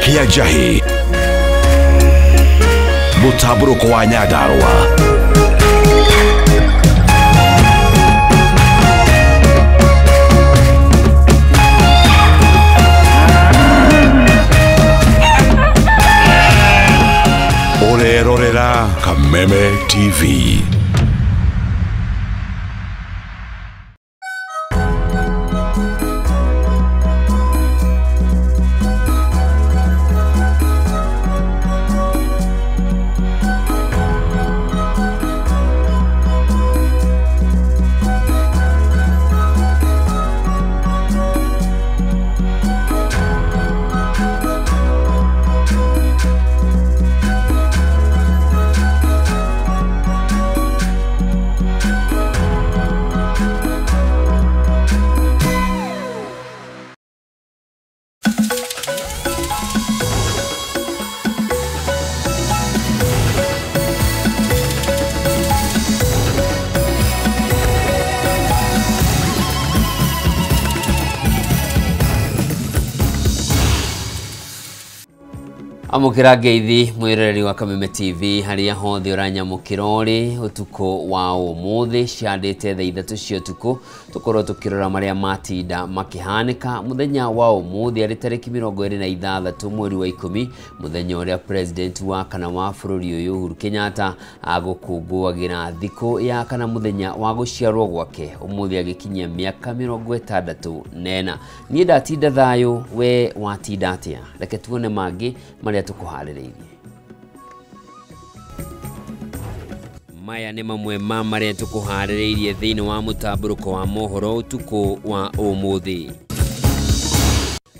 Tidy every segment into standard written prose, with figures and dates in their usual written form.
Kiajahi Mutaburuko wa Nyandarua. Orerorera Kameme TV. Amukira ngeithi mwirereri wa Kameme TV haria hothe uranyamukirori utuko wa umuthi ciandite thaa 3 cia utuko tukorwo tukirora maria matinda makihanika muthenya wa umuthi ari tariki 26 mweri wa 10 muthenya uria president wa kana wa bururi uyu Uhuru Kenyatta agukunguagira thiko ya kana muthenya wa guciarwo gwake umuthi agikinyia miaka 64 ni ndatinda thayo we watinda atia reke tuone mangi maria tukuharireirie. Maya ni mamwe ma maria tukuharireirie thiini wa mutaburuko wa mohoro utuko wa umuthi.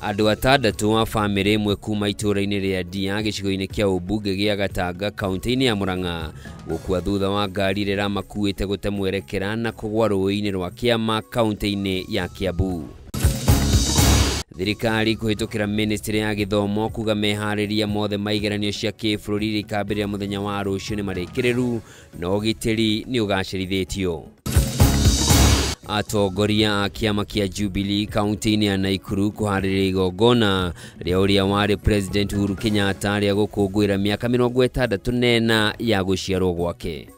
Andu atandatu wa family imwe kuma itura-ini ria Ndia gicigo-ini kia ubunge gia Gatanga kaunti-ini ya Murang'a gukua thutha wa ngari rira makuite gute mwerekera na kugwa rũĩ-ini rwa Kiama kaunti-ini ya Kiambu. Thirikari kuhitukira ministry ya githomo kuga mehariria mothe maigeranio cia kibũrũri rikambĩrĩria muthenya wa rũciũ ni marĩkĩrĩru no ũgitĩri ni ũgacĩrithĩtio. Atongoria a kiama kia Jubilee kaunti-ini ya Nakuru kuharĩrĩria igongona rĩa ũrĩa warĩ president Uhuru Kenyatta rĩa gũkũngũĩra miaka 64 ya gũciarwo gwake.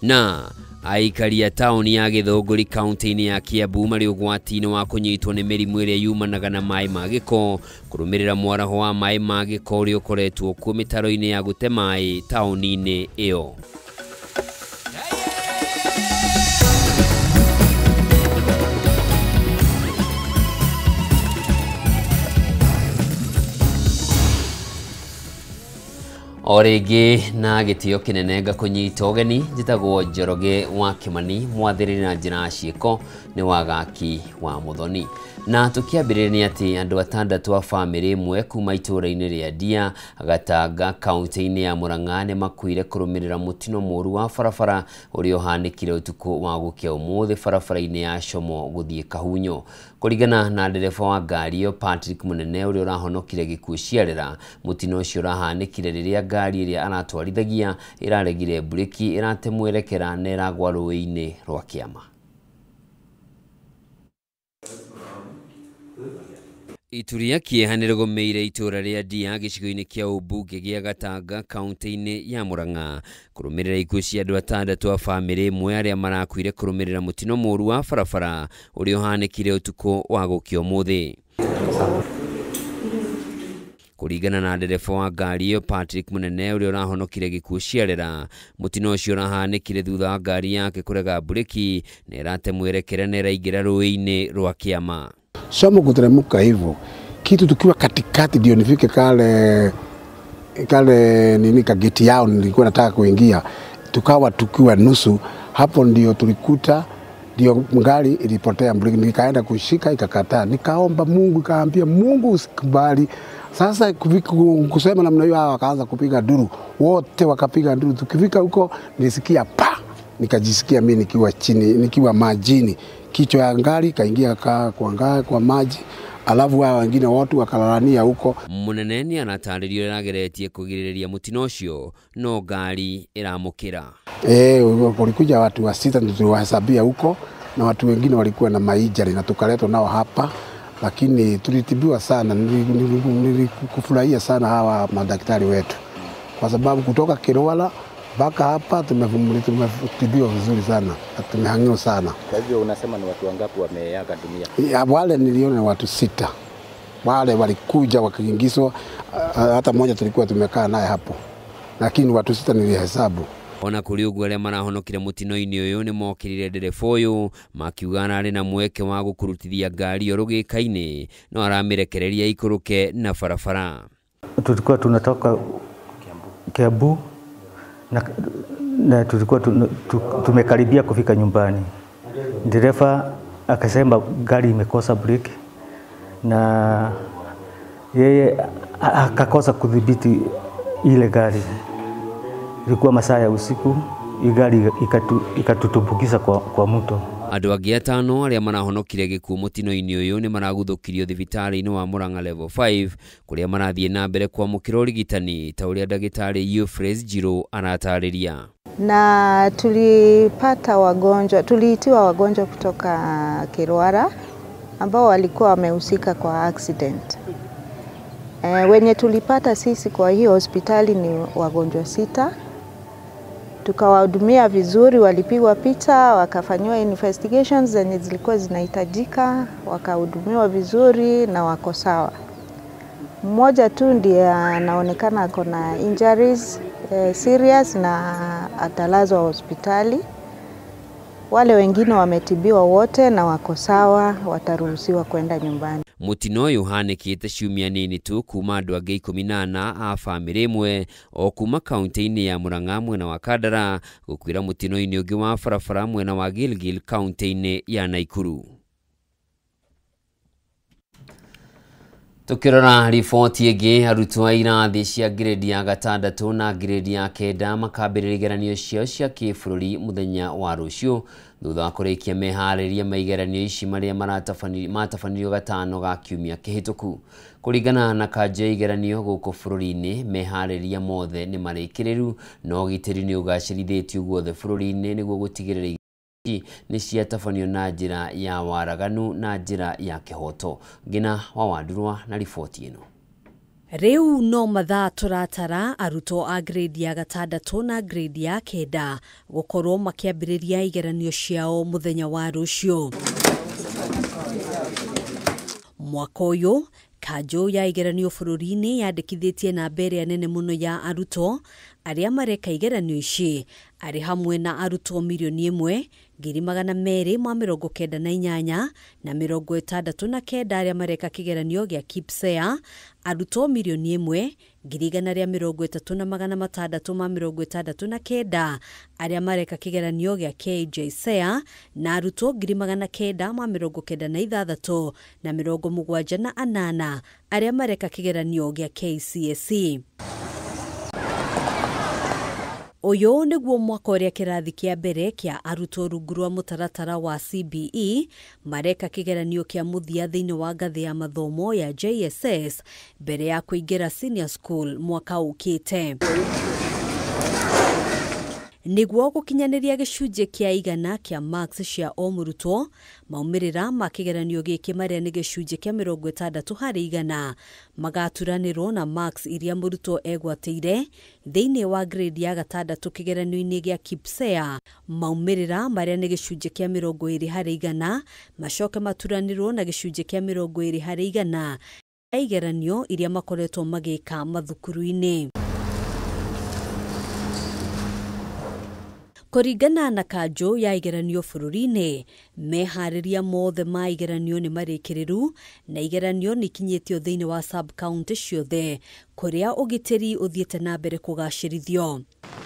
Na aikari a tauni ya Gĩthũngũri kaunti-ini ya Kiambu mari ũgwati-inĩ wa kũnyitwo nĩ mĩrimũ ĩrĩa yumanaga na maĩ ma gĩko kũrũmĩrĩra mwaraho wa maĩ ma gĩko ũrĩa ũkoretwo kuo mĩtaro-inĩ ya gũte maĩ tauni-inĩ ĩyo. Origi na gitio kinene ngakunyita ũgeni njitagwo Njoroge wa Kimani mwathĩrĩri na njĩra ciĩko ni wagaki wa Muthoni. Na tukiambĩrĩria ati andu atandatu a family imwe kuma itura-ini ria Ndia Gatanga kaunti-ini ya Murang'a ni makuire kũrũmĩrĩra mutino mũru wa barabara ũrĩa ũhanĩkire ũtukũ wa gũkia ũmũthĩ barabara-ini ya Como gũthiĩ Kahunyo. Kũringana na ndereba wa ngari ĩyo Patrick Munene ũrĩa ũrahonokire gĩkuũ ciarĩra, mutino ũcio ũrahanĩkire rĩrĩa ngari ĩrĩa aratwarithagia ĩraregire bureki ĩrate mwerekera na ĩragwa rũĩ-inĩ rwa Kiama. Ituria kieha nĩ rĩgũmĩire itura ria Ndia gĩcigo-inĩ kia ubunge gia Gatanga kaunti-ini ya Murang'a kũrũmĩrĩra ikuũ cia andu atandatu a family imwe arĩa marakuire kũrũmĩrĩra mutino mũru wa barabara ũrĩa ũhanĩkire ũtukũ wa gũkia ũmũthĩ. Kũringana na ndereba wa ngari ĩyo Patrick Munene ũrĩa ũrahonokire gĩkuũ ciarĩra, mutino ũcio ũrahanĩkire thutha wa ngari yake kũrega bureki na ĩrate mwerekera na ĩraingĩra rũĩ-inĩ rwa Kiama. Somo kuteremka hivyo kitu tukiwa katikati ndio nifike kale nini kageti yao nilikuwa nataka kuingia, tukawa tukiwa nusu hapo ndio tulikuta ndio ngari ilipotea breki, nikaenda kushika ikakataa, nikaomba Mungu, kaambia Mungu usikubali. Sasa kusema namna hiyo wakaanza kupiga duru, wote wakapiga duru. Tukifika huko nilisikia pa, nikajisikia mimi nikiwa chini, nikiwa majini, kichwa ya ngari kaingia kwa maji, alafu wao wengine watu wakalalania huko. Munene ni anatarĩrio ĩrageretie kũgirĩrĩria mutino ũcio no ngari ĩramũkĩra. Kulikuja watu wa sita tuliwahesabia huko na watu wengine walikuwa na maijari na tukaletwa nao hapa, lakini tulitibiwa sana. Nilikufurahia sana hawa madaktari wetu, kwa sababu kutoka Kirwala mpaka hapa tumetibiwa vizuri sana, tumehangiwa sana. Kwa hivyo unasema ni watu wangapi wameaga dunia? Wale niliona watu 6. Wale walikuja wakiingizwa, hata mmoja tulikuwa tumekaa naye hapo, lakini watu 6 nilihesabu. Ona kuri uguo aria marahonokire mutino-ini uyu ni mokirire ndereba uyu makiugana ari na mweke wa gukurutithia ngari yo rugikaine no aramirekereria ikuruke na barabara. Tulikuwa tunatoka Kiambu na tulikuwa tumekaribia kufika nyumbani. Dereva akasema gari imekosa breki na yeye akakosa kudhibiti ile gari. Ilikuwa masaa ya usiku, gari ikatutumbukiza kwa mto. Andu angi 5 aria marahonokire gikuo mutino-ini uyu ni maraguthukirio thibitari-ini wa Murang'a level 5 kuria marathie na mbere kwamukira urigitani ta uria ndagitari Euphrates Njiro anatariria. Na tuliitiwa wagonjwa kutoka Kirwara ambao walikuwa wamehusika kwa accident. Wenye tulipata sisi kwa hiyo hospitali ni wagonjwa 6. Tukawahudumia vizuri, walipigwa picha, wakafanywa investigations zenye zilikuwa zinahitajika, wakahudumiwa vizuri na wako sawa. Mmoja tu ndiye anaonekana ako na injuries serious na atalazwa hospitali. Wale wengine wametibiwa wote na wako sawa, wataruhusiwa kwenda nyumbani. Mutino uyu hanikite ciumia nini tu kuma andu angi 18 a family imwe o kuma kaunti-ini ya Murang'a mwena wa Kandara gukwira mutino-ini ungi wa barabara mwena wa Gilgil kaunti-ini ya Naikuru. Tukirora riboti ingi, arutwo a irathi cia grade ya 6 na grade ya 9 makambĩrĩria igeranio ciao cia kĩbũrũri muthenya wa rũciũ thutha wa kũrĩkia meharĩria ma igeranio ici marĩa matabanĩrio gatano ga kiumia kĩhĩtũku. Kũringana na kanjũ ya igeranio gũkũ bũrũri-inĩ, meharĩria mothe nĩ marĩkĩrĩru no ũgitĩri nĩ ũgacĩrithĩtio guothe bũrũri-inĩ nĩguo gũtigĩrĩra ni ciatabanio na njĩra ya waraganu na njĩra ya kĩhoto. Ngina wa Wandurwa na riboti ĩno. Riu no mathaa turatara arutwo a grade ya 6 na grade ya 9 gukorwo makiambĩrĩria igeranio ciao muthenya wa rũciũ. Mwaka ũyũ kanjũ ya igeranio bũrũri-inĩ yandĩkithĩtie namba ĩrĩa nene mũno ya arutwo arĩa mareka igeranio ici arĩ hamwe na arutwo 1,298,098 na 69 arĩa mareka kĩgeranio gĩa KPSEA, arutwo 1,133,669 arĩa mareka kĩgeranio gĩa KJSEA na arutwo 996 na 78 arĩa mareka kĩgeranio gĩa KCSE. Uyu niguo mwaka ũrĩa kĩrathi kĩa mbere kĩa arutwo rungu rwa mũtaratara wa CBE mareka kĩgeranio kĩa mũthia thĩinĩ wa ngathĩ ya mathomo ya JSS mbere ya kũingĩra senior school mwaka ũkĩte. Niguo gũkinyanĩria gĩcunjĩ kĩa 100 kĩa marks cia o mũrutwo, maumĩrĩra ma kĩgeranio gĩkĩ marĩa nĩ gĩcunjĩ kĩa 60% magaturanĩrwo na marks iria mũrutwo egwatĩire thĩinĩ wa grade ya 6 kĩgeranio-inĩ gĩa KPSEA. Maumĩrĩra marĩa nĩ gĩcunjĩ kĩa 20% macoke maturanĩrwo na gĩcunjĩ kĩa 20% ya igeranio iria makoretwo magĩka mathukuru-inĩ. Kũringana na kanjũ ya igeranio bũrũri-inĩ, meharĩria mothe ma igeranio nĩ marĩkĩrĩru na igeranio nĩ ikinyĩtio thĩinĩ wa sub-county ciothe kũrĩa ũgitĩri ũthiĩte na mbere kũgacĩrithio.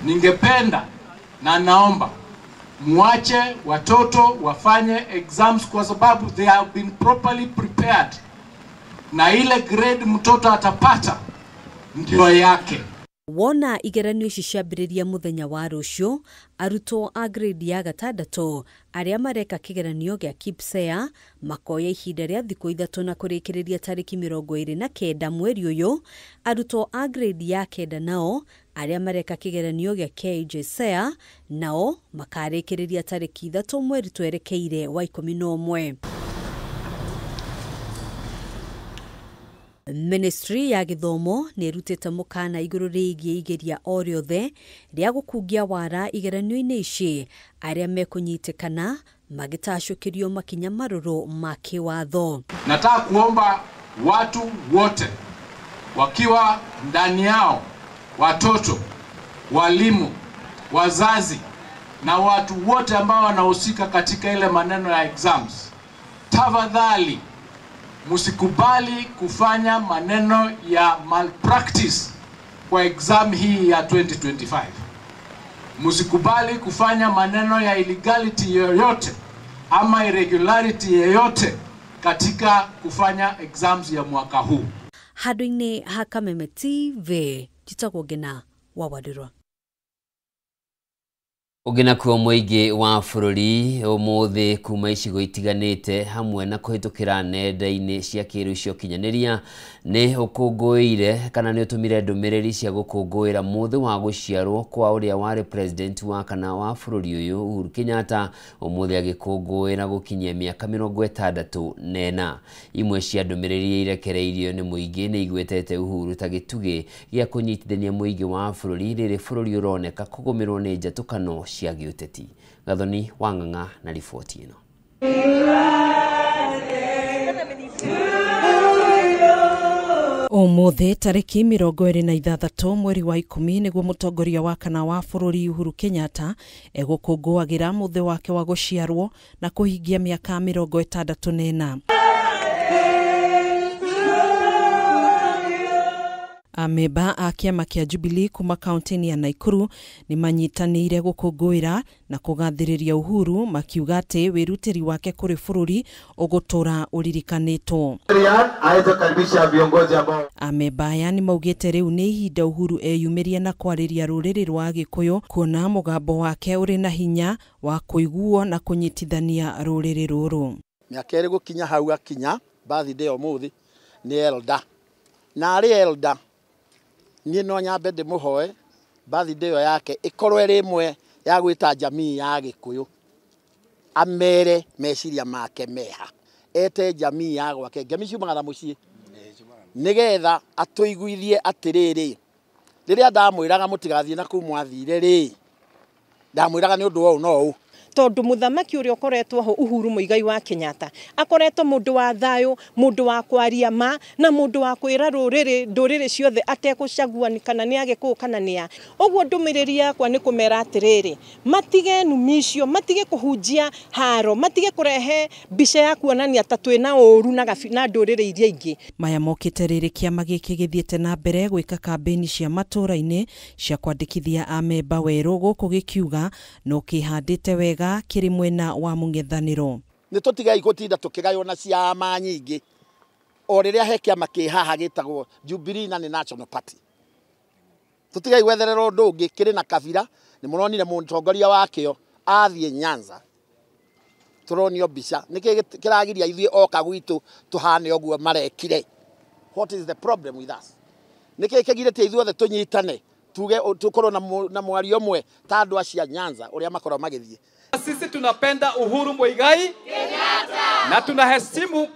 Ningependa na naomba muache watoto wafanye exams kwa sababu they have been properly prepared, na ile grade mtoto atapata ndio yake. Wona igeranio ici ciambĩrĩria muthenya wa rũciũ, arutwo a grade ya 6 arĩa mareka kĩgeranio gĩa KPSEA makoya ihinda rĩa thikũ 3 na kũrĩkĩrĩria tarĩki 29 mweri ũyũ. Arutwo a grade ya 9 nao arĩa mareka kĩgeranio gĩa KJSEA nao makarĩkĩrĩria tarĩki 3 mweri twerekeire wa 11. Ministry ya Githomo nĩ ĩrutĩte mũkana igũrũ rĩgiĩ igeria o rĩothe rĩa gũkungia wara igeranio-inĩ ici arĩa mekũnyitĩkana magĩtacũkĩrio makinya marũrũ ma kĩwatho. Nataka kuomba watu wote wakiwa ndani yao, watoto, walimu, wazazi na watu wote ambao wanahusika katika ile maneno ya exams, tafadhali musikubali kufanya maneno ya malpractice kwa exam hii ya 2025. Musikubali kufanya maneno ya illegality yoyote ama irregularity yoyote katika kufanya exams ya mwaka huu. Handũ-inĩ ha Kameme TV, njĩtagwo Ngina wa Wadĩrwa. Ũgina kuo mũingĩ wa bũrũri ũmũthĩ kuma icigo itiganĩte hamwe na kũhĩtũkĩra nenda-inĩ cia kĩrĩu cia ũkinyanĩria nĩ ũkũngũĩire kana nĩ ũtũmire ndũmĩrĩri cia gũkũngũĩra mũthĩ wa gũciarwo kwa ũrĩa warĩ president wa kana wa bũrũri ũyũ Uhuru Kenyatta, ũmũthĩ agĩkũngũĩra gũkinyia mĩaka 64. Imwe cia ndũmĩrĩri irekereirio nĩ mũingĩ nĩ igwetete Uhuru ta gĩtugĩ gĩa kũnyitithania mũingĩ wa bũrũri rĩrĩ bũrũri ũroneka kũgũmĩrwo nĩ njatũkano cia gĩũteti. Gathoni Wang'ang'a na riboti ĩno. Ũmũthĩ tarĩki 26 mweri wa 10 nĩguo mũtongoria wa kana wa bũrũri Uhuru Kenyatta egũkũngũagĩra mũthĩ wake wa gũciarwo na kũhingia mĩaka 64. Ameba a kĩama kĩa Jubilee kuma kaunti-inĩ ya Nakuru nĩ manyitanĩire gũkũngũĩra na kũgathĩrĩria Uhuru, makiuga atĩ wĩrutĩri wake kũrĩ bũrũri ũgũtũra ũririkanĩtwo. Ameba aya nĩ maugĩte rĩu nĩ ihinda Uhuru eyumĩrie na kwarĩria rũrĩrĩ rwa Gĩkũyũ, kuona mũgambo wake ũrĩ na hinya wa kũiguo na kũnyitithania rũrĩrĩ rũrũ. Mĩaka ĩrĩ gũkinya hau akinya birthday ũmũthĩ nĩ elder na arĩ elder niĩ no nyambe ndĩmũhoe birthday ĩyo yake ĩkorwo ĩrĩ ĩmwe ya gwĩta jamii ya Gĩkũyũ, amere meciria make meha, ete jamii ya gwake, jamii ciumaga mũciĩ, nĩgetha atũiguithie atĩrĩrĩ, rĩrĩa ndamwĩraga mũtigathiĩ na kũu mwathire rĩ, ndamwĩraga nĩ ũndũ ũũ no ũũ. Tondu muthamaki uria ukoretwo ho Uhuru Muigai wa Kenyatta akoretwo mundu wa thayo, mundu wa kwaria ma na mundu wa kwira nduriri ciothe atekucaguani kana ni Agikuyu kana ni a. Oguo ndumiriri yakwa ni kumera atiriri, matige numicio, matige kuhunjia haro, matige kurehe mbica ya kuonania ta twina ũru na nduriri iria ingi. Maya mokite rĩrĩ kĩama gĩkĩ gĩthiĩte na mbere gwĩka kambĩini cia matũra-inĩ cia kwandĩkithia amemba werũ, gũkũ gĩkiuga no kĩhandĩte wega kiri mwena wa mũng'ethanĩro. Nĩ tũtigai gũtinda tũkĩgaywo na ciama nyingĩ, o rĩrĩa he kĩama kĩ haha gĩtagwo Jubilee na nĩ National Party. Tũtigai gwetherera ũndũ ũngĩ kĩrĩ na kabira. Nĩ mũronire mũtongoria wakĩo athiĩ Nyanza, tũronio mbica, nĩkĩ kĩragiria ithuĩ oka gwitũ tũhane ũguo marekire. What is the problem with us? Nĩkĩ kĩgirĩtie ithuĩ othe tũnyitane tuge tukorwo na mwario ũmwe ta andũ acia Nyanza ũrĩa makorwo magĩthiĩ. Sisi tunapenda Uhuru Muigai Kenyatta na tunaheshimu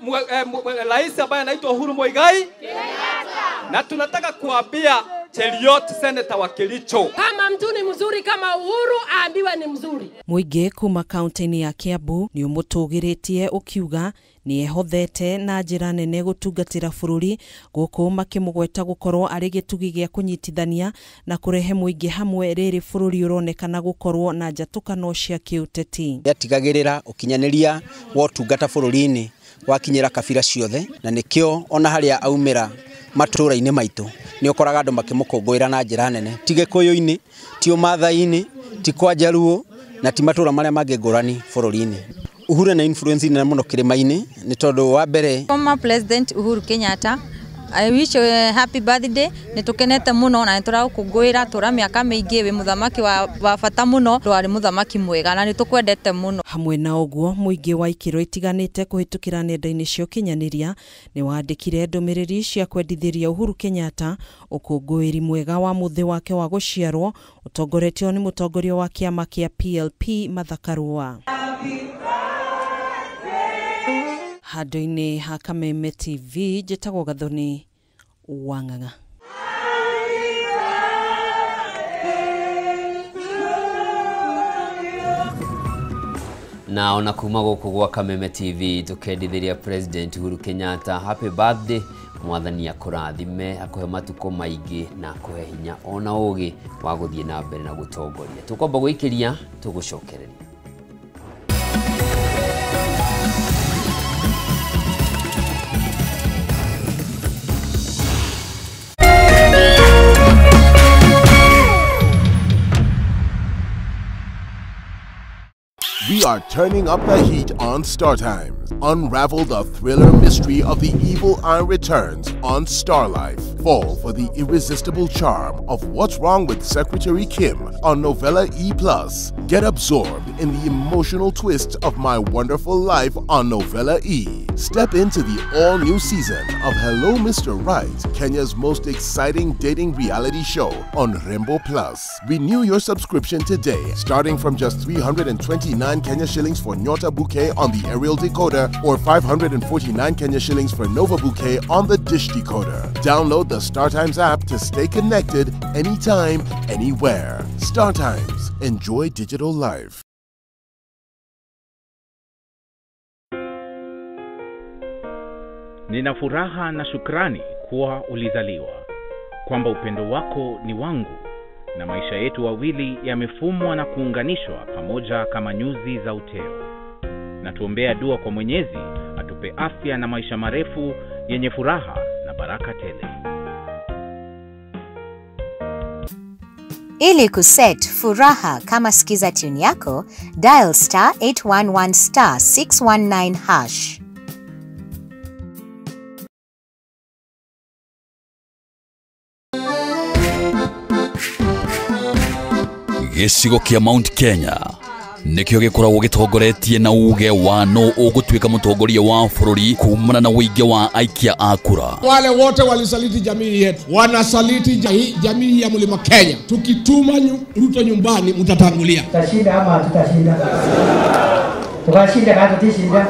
rais ambaye anaitwa Uhuru Muigai Kenyatta na tunataka kuambia Cheriot senator wa Kericho, kama mtu ni mzuri kama Uhuru aambiwe ni mzuri. Mũingĩ kuma kaunti-inĩ ya Kiambu nĩ ũmũtũgĩrĩtie ũkiuga nĩ ehothete na njĩra nene gũtungatĩra bũrũri, gũkũ makĩmũgweta gũkorwo arĩ gĩtugĩ gĩa kũnyitithania na kũrehe mũingĩ hamwe rĩrĩ bũrũri ũronekana gũkorwo na njatũkano cia kĩũteti. Yatigagĩrĩra ũkinyanĩria wa ũtungata bũrũri-inĩ wakinyĩra kabira ciothe, na nĩkĩo ona harĩa aumĩra matũra-inĩ maitũ nĩ ũkoraga andũ makĩmũkũngũĩra na njĩra nene, ti Gĩkũyũ-inĩ, ti Ũmathai-inĩ, ti kwa Jaluo na ti matũra marĩa mangĩ ngũrani bũrũri-inĩ. Uhuru na influence nene mũno kĩrĩma-inĩ nĩ tondũ wa mbere former president Uhuru Kenyatta, I wish you a happy birthday. Nitukenete muno na niturakũngũĩra tũra mĩaka mĩingĩ wĩ mũthamaki wa bata muno, ndwarĩ mũthamaki mwega na nitukwendete muno. Hamwe na ũguo mũingĩ wa ikĩro itiganĩte kũhĩtũkĩra nenda-inĩ cia ũkinyanĩria nĩ wandĩkire ndũmĩrĩri cia kwendithĩria Uhuru Kenyatta ũkũngũĩri mwega wa mũthĩ wake wa gũciarwo ũtongoretio nĩ mũtongoria wa kĩama kĩa PLP Martha Karua. Handũ-inĩ ha Kameme TV, njĩtagwo Gathoni Wang'ang'a. Na ona kuma guku gwa Kameme TV tukendithiria President Uhuru Kenyatta happy birthday, mwathani akurathime akuhe matuko maingi na akuhe hinya ona ugi wa guthie na mbere na gutongoria. Tukomba guikiria tugucokereria. We are turning up the heat on Star Times. Unravel the thriller mystery of the evil eye returns on Star Life. Fall for the irresistible charm of What's Wrong with Secretary Kim on Novella E+. Get absorbed in the emotional twists of My Wonderful Life on Novella E. Step into the all-new season of Hello Mr. Right, Kenya's most exciting dating reality show on Rainbow Plus. Renew your subscription today, starting from just 329 Kenya shillings for Nyota Bouquet on the aerial decoder or 549 Kenya shillings for Nova Bouquet on the dish decoder. Download the StarTimes app to stay connected anytime, anywhere. StarTimes. Enjoy digital life. Nina furaha na shukrani kuwa ulizaliwa, kwamba upendo wako ni wangu, na maisha yetu wawili yamefumwa na kuunganishwa pamoja kama nyuzi za uteo. Na tuombea dua kwa Mwenyezi atupe afya na maisha marefu yenye furaha na baraka tele. Ili kuset furaha kama skiza tune yako, dial *811 *619 hash. Gĩcigo kĩa Mount Kenya nikĩo gĩkoragwo gĩtongoretie na uge wa no ũgũtuĩka mũtongoria wa bũrũri kumana na ũingĩ wa aikia a kura. Wale wote walisaliti jamii yetu, wanasaliti jamii ya Mlima Kenya. Tukituma Ruto nyumbani mtatangulia. Tutashinda ama tutashinda? Tukashinda kama tutashinda.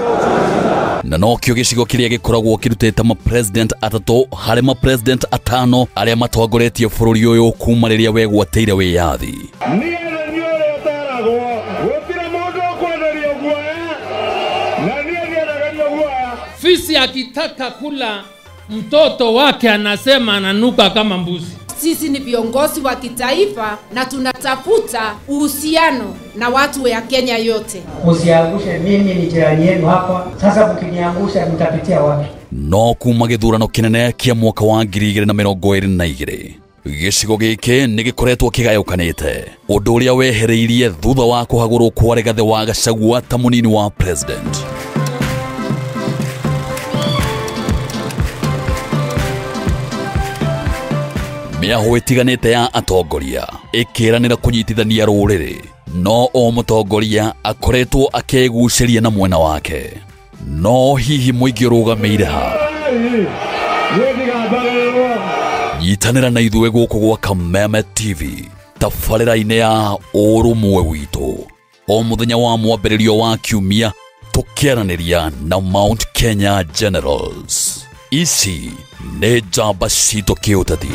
Na no kĩo gĩcigo kĩrĩa gĩkoragwo kĩrutĩte ma president atatũ harĩ ma president atano arĩa matongoretie bũrũri ũyũ kuma rĩrĩa wegwatĩire wĩyathi. Fisi akitaka kula mtoto wake anasema ananuka kama mbuzi. Sisi ni viongozi wa kitaifa na tunatafuta uhusiano na watu wa Kenya yote. Usiangushe, mimi ni jirani yenu hapa. Sasa mkiniangusha mtapitia wapi? No kuma gĩthurano kĩnene kĩa mwaka wa 2022 gĩcigo gĩkĩ nĩ gĩkoretwo kĩgayũkanĩte, ũndũ ũrĩa wehereirie thutha wa kũhagũrwo kwa Rigathĩ wa Gachagua ta mũnini wa president. Mĩaho ĩtiganĩte ya atongoria ĩkĩranĩra kũnyitithania rũrĩrĩ, no o mũtongoria akoretwo akĩgucĩria na mwena wake. No hihi mũingĩ ũrũgamĩire ha? Nyitanĩra na ithuĩ gũkũ gwa Kameme TV tabarĩra-inĩ ya ũrũmwe witũ, o mũthenya wa mwambĩrĩrio wa kiumia tũkĩaranĩria na Mount Kenya Generals. Ici nĩ njamba citũ kĩũteti.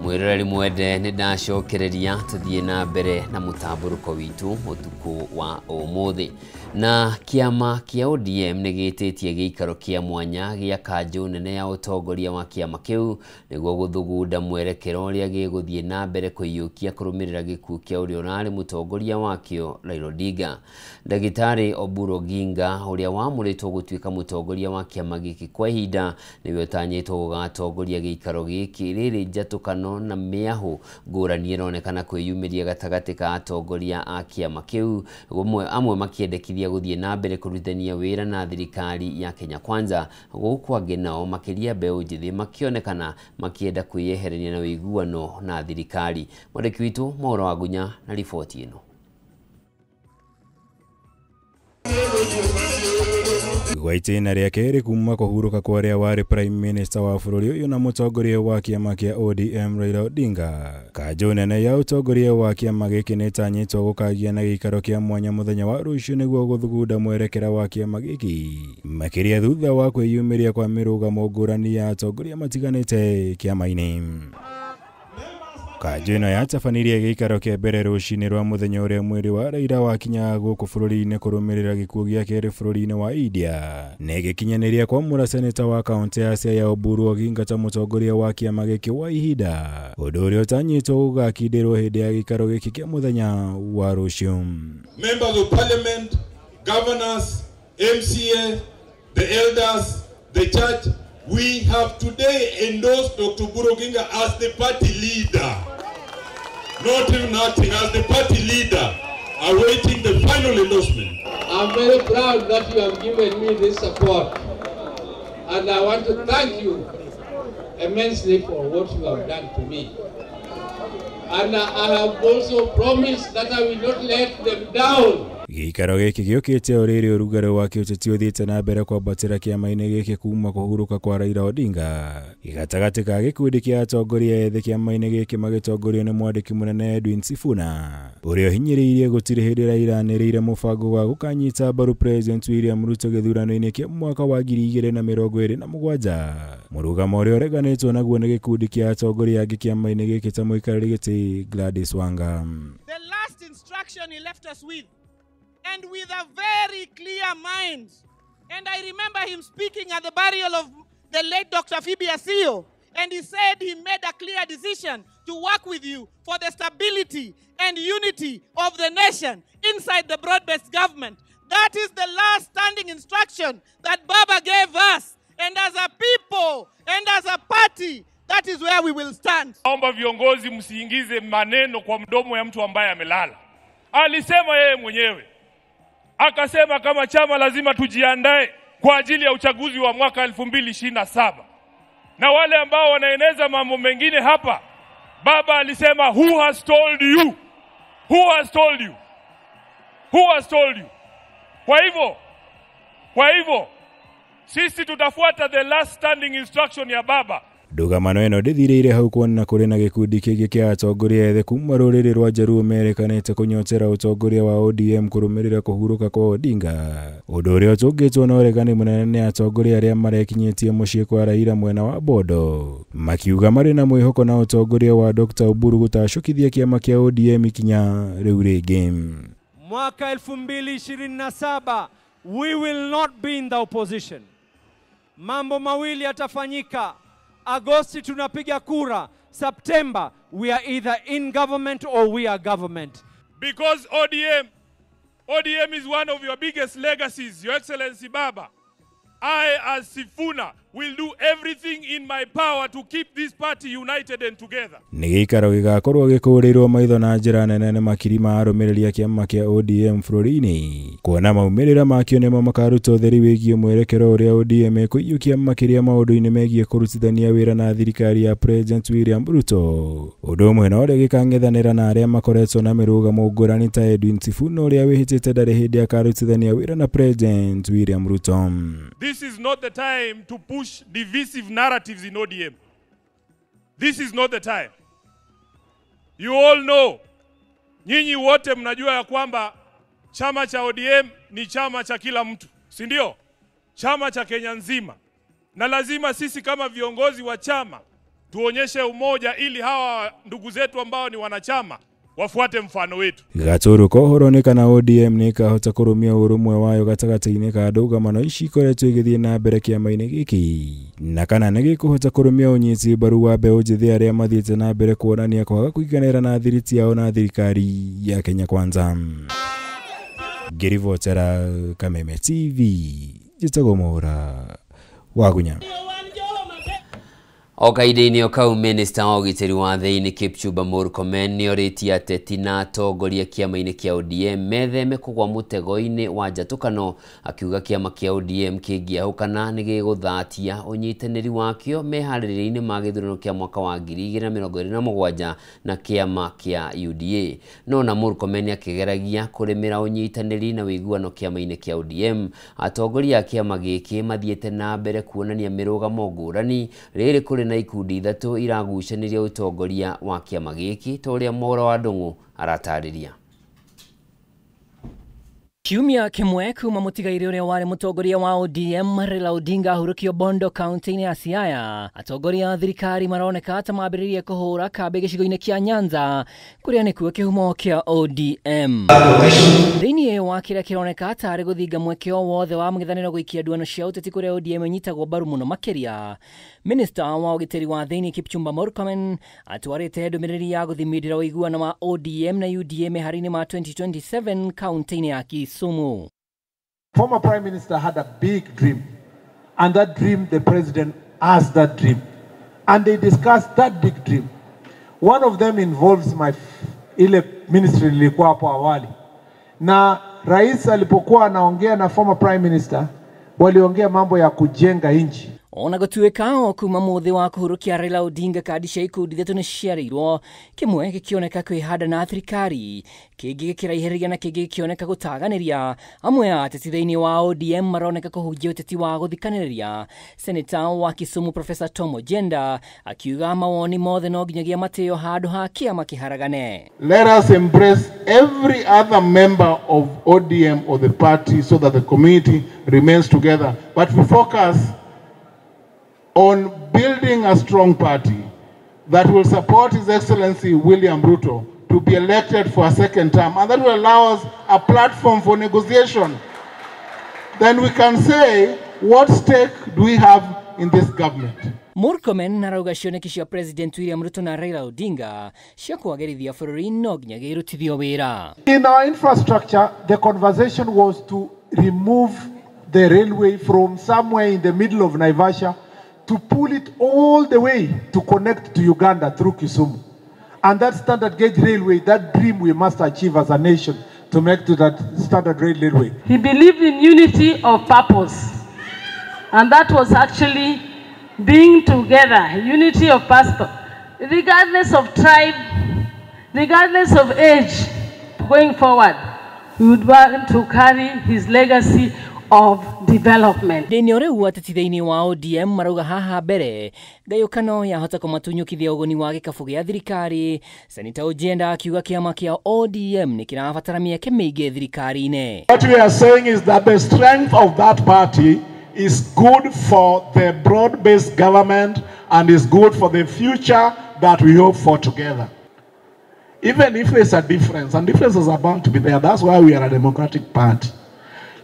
Mwiroreri mwende nĩ ndacokereria tuthie na mbere na mũtamburũko witũ ũtukũ wa ũmũthĩ. Na kĩama kĩa ODM nĩ gĩtĩtie gĩikaro kĩa mwanya gĩa kanjũ nene ya ũtongoria wa kĩama kĩu nĩguo gũthugunda mwerekero ũrĩa gĩgũthiĩ na mbere kũiyũkia kũrũmĩrĩra gĩkuũ kĩa ũrĩa ũrarĩ mũtongoria wakĩo Raila Odinga. Ndagĩtarĩ Oburu Oginga ũrĩa wamũrĩtwo gũtuĩka mũtongoria wa kĩama gĩkĩ kwa ihinda nĩwe ũtanyĩtwo gũgatongoria gĩikaro gĩkĩ rĩrĩ njatũkano na mĩahu ngũrani ĩronekana kwĩyumĩria gatagatĩ ka atongoria a kĩama kĩu, amwe makĩendekithia gũthiĩ na mbere kũrutithania wĩra na thirikari ya Kenya Kwanza, gũkũ angĩ nao makĩria mbeũ njĩthĩ makĩonekana makĩenda kwĩyeherania na ũiguano na thirikari. Mwandĩki witũ Maũra wa Ngunya na riboti ĩno. Gwaitena ria keri kuma kuhuruka kwa ria wari Prime Minister wa bururi uyu na mutongoria wa kiama kia ODM Raila Odinga. Kanjo nene ya utongoria wa kiama giki nitanyitwo gukagia na gikaro kia mwanya muthenya wa rucio niguo guthugunda mwerekera wa kiama giki. Makiria thutha wa kwiyumiria kwa mirugamo ngurani ya atongoria matiganite kiama-ini. Kanjo ino yatabanirie gikaro kia mbere rucini rwa muthenya uria mwiri wa Raila wakinya guku bururi-ini kurumirira gikuo gia keri bururi-ini wa India. Negikinyaniria kwa mura seneta wa kaunti ya Siaya Oburu Oginga ta mutongoria wa kiama giki wa ihinda. Undu uria utanyitwo gugakindirwo hindi ya gikaro giki kia muthenya wa rucio. Members of Parliament, governors, MCA, the elders, the church, we have today endorsed Dr. Oburu Oginga as the party leader. Not even acting, as the party leader, awaiting the final endorsement. I'm very proud that you have given me this support. And I want to thank you immensely for what you have done to me. And I have also promised that I will not let them down. Gikaro giki giukite oriri urugaro wa kiuteti uthite na mbere kwambatira kiama-ini giki kuma kuhuruka kwa Raila Odinga. Igatagati ka gikundi kia atongoria ethĩ kiama-ini giki magitongorio ni mwandiki munene Edwin Sifuna, uria hinyiriirie gutiri hindi Raila anirire mubango wa gukanyita mbaru President William Ruto githurano-ini kia mwaka wa 2027. Murugamo uria ureganitwo naguo ni gikundi kia atongoria angi kiama-ini giki ta muikarĩri gĩtĩ Gladys Wanga. The last instruction he left us with, and with a very clear mind. And I remember him speaking at the burial of the late Dr. Phoebe Asio, and he said he made a clear decision to work with you for the stability and unity of the nation inside the broad-based government. That is the last standing instruction that Baba gave us. And as a people and as a party, that is where we will stand. Naomba viongozi msiingize maneno kwa mdomo ya mtu ambaye amelala. Alisema yeye mwenyewe. Akasema kama chama lazima tujiandae kwa ajili ya uchaguzi wa mwaka 2027. Na wale ambao wanaeneza mambo mengine hapa, Baba alisema who has told you? Who has told you? Who has told you? Kwa hivyo sisi tutafuata the last standing instruction ya Baba. Ndugamano ino ndithirire hau kuona kuri na gikundi kingi kia atongoria ethĩ kuma rũrĩrĩ rwa Jaruo merekanĩte kunyotera utongoria wa ODM kurumirira kuhuruka kwa Odinga. Ũndũ ũrĩa ũtũngĩtwo na ũregani mũnene nĩ atongoria arĩa marekinyĩtie mũciĩ kwa Raila mwena wa Bondo, makiuga marĩ na mwĩhoko na utongoria wa Dr. Oburu gũtacũkithia kiama kia ODM ikinya rĩu rĩngĩ. Mwaka 2027 we will not be in the opposition. Mambo mawili yatafanyika. Agosti tunapiga kura. September we are either in government or we are government. Because ODM is one of your biggest legacies, Your Excellency Baba. I, as Sifuna, will do everything in my power to keep this party united and together. Nĩ gĩikaro gĩgakorwo gĩkũrĩirwo maitho na njĩra nene nĩ makiri ma arũmĩrĩri a kĩama kĩa ODM bũrũri-inĩ. Kuona maumĩrĩra makĩo nĩmo makaruta ũtheri wĩgiĩ mwerekero ũrĩa ODM ĩkũiyũkia makĩria maũndũ-inĩ megiĩ kũrutithania wĩra na thirikari ya President William Ruto. Ũndũ ũmwe na ũrĩa gĩkang'ethanĩra na arĩa makoretwo na mĩrũgamo ngũrani ta Edwin Sifuna ũrĩa wĩhĩtĩte ndarĩ hĩndĩ akarutithania wĩra na President William Ruto. This is not the time to push divisive narratives in ODM. This is not the time. You all know, nyinyi wote mnajua ya kwamba chama cha ODM ni chama cha kila mtu, si ndio? Chama cha Kenya nzima. Na lazima sisi kama viongozi wa chama tuonyeshe umoja ili hawa ndugu zetu ambao ni wanachama wafuate mfano wetu. Gatũrũ kohoro nĩ kana ODM nĩ kahota kũrũmia ũrũmwe wayo gatagatĩ-inĩ ka ndũgamano ici ikoretwo igĩthiĩ na mbere kĩama-inĩ gĩkĩ, na kana nĩ gĩkũhota kũrũmia ũnyiti mbaru wa mbeũ njĩthĩ arĩa mathiĩte na mbere kuonania kwaga kũiganĩra na thiriti yao na thirikari ya Kenya Kwanza. Ngĩribotera Kameme TV, njĩtagwo Mwaũra wa Gunya. Okaide-inĩ okau Minister wa ũgitĩri wa thĩinĩ Kipchumba Murkomen nĩorĩtie ateti na atongoria kĩama-inĩ kĩa ODM metheme kũgwa mũtego-inĩ wa njatũkano, akiuga kĩama kĩa ODM kĩngĩahũkana nĩgĩgũthatia ũnyitanĩri wakĩo meharĩrĩria-inĩ ma gĩthurano kĩa mwaka wa 2027 na kĩama kĩa UDA. No na Murkomen akĩgeragia kũrĩmĩra ũnyitanĩri na wĩiguano kĩama-inĩ kĩa ODM. Atongoria a kĩama gĩkĩ mathiĩte na mbere kuonania mĩrũgamo ngũrani rĩrĩ kũrĩ na ikundi ithatũ iragucaniria utongoria wa kĩama gĩkĩ ta ũrĩa Mwaura wa Ndung'u aratarĩria. Kiumia kimwe kuma mũtigairĩ ũrĩa warĩ mũtongoria wa ODM Raila Odinga ahurũkio Bondo kaunti-inĩ ya Siaya, atongoria a thirikari maroneka ta mambĩrĩrie kũhũra kambi gĩcigo-inĩ kĩa Nyanza kũrĩa nĩkuo kĩhumo kĩa ODM. Thĩinĩ wa kĩrĩa kĩroneka tarĩ gũthinga mweke wothe wa mũng'ethanĩro gũikia nduano cia ũteti kũrĩa ODM ĩnyitagwo mbaru mũno makĩria, Minister wa ũgitĩri wa thĩinĩ Kipchumba Murkomen atwarĩte ndũmĩrĩri ya gũthimĩrĩra ũiguano wa ODM na UDA meharĩ-inĩ ma 2027 kaunti-inĩ ya Kisumu. Former Prime Minister had a big dream, and that dream, the President has that dream, and they discussed that big dream. One of them involves ile ministry nilikuwa hapo awali, na rais alipokuwa anaongea na former Prime Minister waliongea mambo ya kujenga nchi. Ona gũtuĩka kuma mũthĩ wa kũhurũkia Raila Odinga kandi cia ikundi ithatũ nĩciarĩirwo, kĩmwe gĩkĩoneka kwĩhanda na thirikari, kĩngĩ gĩkĩraihĩrĩria na kĩngĩ gĩkĩoneka gũtaganĩria. Amwe a ateti thĩinĩ wa ODM maroneka kũhunjia ũteti wa gũthikanĩrĩria. Senator wa Kisumu Professor Tom Ojenda akiuga mawoni mothe no nginyagia matĩo handũ ha kĩama kĩharagane. Let us embrace every other member of ODM or the party so that the community remains together, but we focus on building a strong party that will support His Excellency William Ruto to be elected for a second term, and that will allow us a platform for negotiation. Then we can say, what stake do we have in this government? Murkomen arauga cioneki cia President William Ruto na Raila Odinga cia kwagĩrithia bũrũri no nginya gĩrutithio wĩra. In our infrastructure, the conversation was to remove the railway from somewhere in the middle of Naivasha to pull it all the way to connect to Uganda through Kisumu. And that standard gauge railway, that dream we must achieve as a nation to make to that standard railway. He believed in unity of purpose. And that was actually being together, unity of purpose, regardless of tribe, regardless of age. Going forward, we would want to carry his legacy of development. Deni ũrĩu ateti thĩinĩ wa ODM marauga haha mbere ngayũkano yahota kũmatunyũkithia ũguni wa gĩkabũ gĩa thirikari. Senator Ojenda akiuga kĩama kĩa ODM nĩ kĩrabatara mĩeke mĩingĩ thirikari-inĩ. What we are saying is that the strength of that party is good for the broad-based government and is good for the future that we hope for together. Even if there's a difference, and differences are bound to be there, that's why we are a democratic party.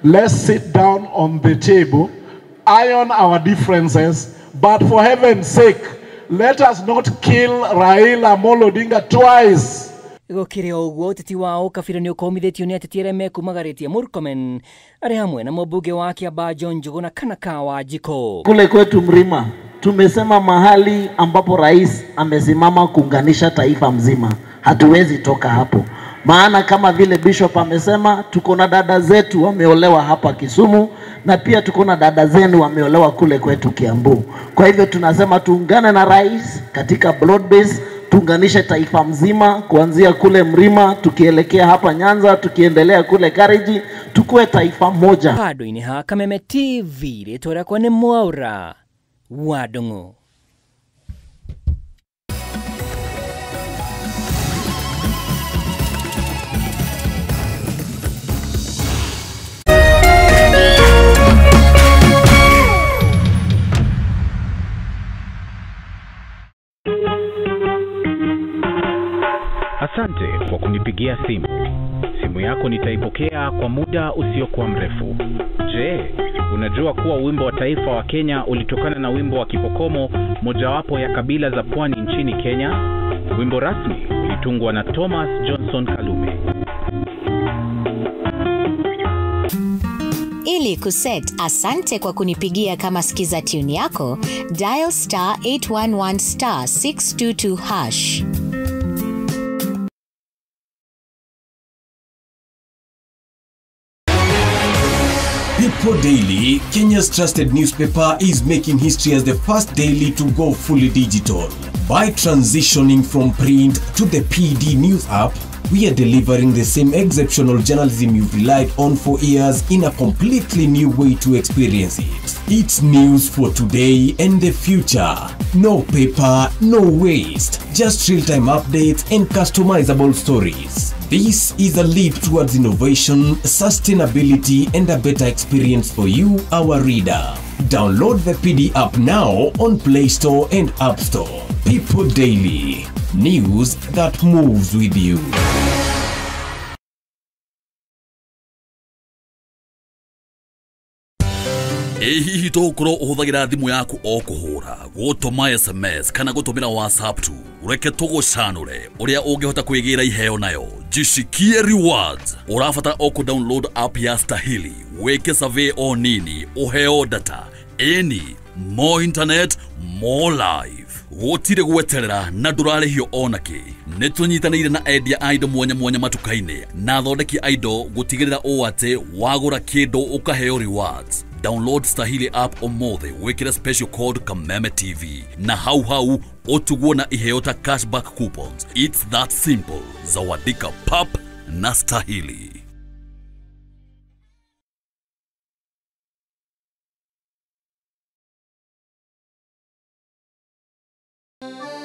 Let's sit down on the table, iron our differences, but for heaven's sake, let us not kill Raila Amolo Odinga twice. Gũkĩrĩ ũguo ũteti wa ũkabira nĩ ũkomithĩtio nĩ ateti arĩa mekumagarĩtie Murkomen arĩ hamwe na mũmbunge wa Kiambaa John Njuguna Kanaka wa Jiko. Kule kwetu Mrima tumesema mahali ambapo rais amesimama kuunganisha taifa mzima, hatuwezi toka hapo. Maana kama vile Bishop amesema, tuko na dada zetu wameolewa hapa Kisumu, na pia tuko na dada zenu wameolewa kule kwetu Kiambu. Kwa hivyo tunasema tuungane na rais katika broad base, tuunganishe taifa mzima kuanzia kule Mrima tukielekea hapa Nyanza, tukiendelea kule Kariji, tukue taifa moja. Handũ-inĩ ha Kameme TV rĩtwa rĩakwa nĩ Mwaura wa Ndung'u. Asante kwa kunipigia simu. Simu yako nitaipokea kwa muda usiokuwa mrefu. Je, unajua kuwa wimbo wa taifa wa Kenya ulitokana na wimbo wa Kipokomo, mojawapo ya kabila za pwani nchini Kenya? Wimbo rasmi ulitungwa na Thomas Johnson Kalume. Ili kuset asante kwa kunipigia kama skiza tune yako, dial *811 *622 hash. People Daily, Kenya's trusted newspaper, is making history as the first daily to go fully digital. By transitioning from print to the PD News app, we are delivering the same exceptional journalism you've relied on for years in a completely new way to experience it. It's news for today and the future. No paper, no waste. Just real-time updates and customizable stories. This is a leap towards innovation, sustainability, and a better experience for you, our reader. Download the PD app now on Play Store and App Store. People Daily. News that moves with you. Hihi tokoro uhuthagira thimu yaku o kuhura gutuma SMS kana gutumira WhatsApp tu ureke tugucanure uria ungihota kwigira iheo nayo jishikie rewards urafata o ku download app ya Stahili weke survey o nini uheo data any more internet more life gutire gweterera na ndurarihio onaki nitunyitanire na endia indo mwanya mwanya matukaine na thondeki indo gutigirira o ate wagura kindu ukaheo rewards. Download Stahili app omothe wekira special code Kameme TV na hau otuguo na iheota cashback coupons. It's that simple. Zawadika pap na Stahili.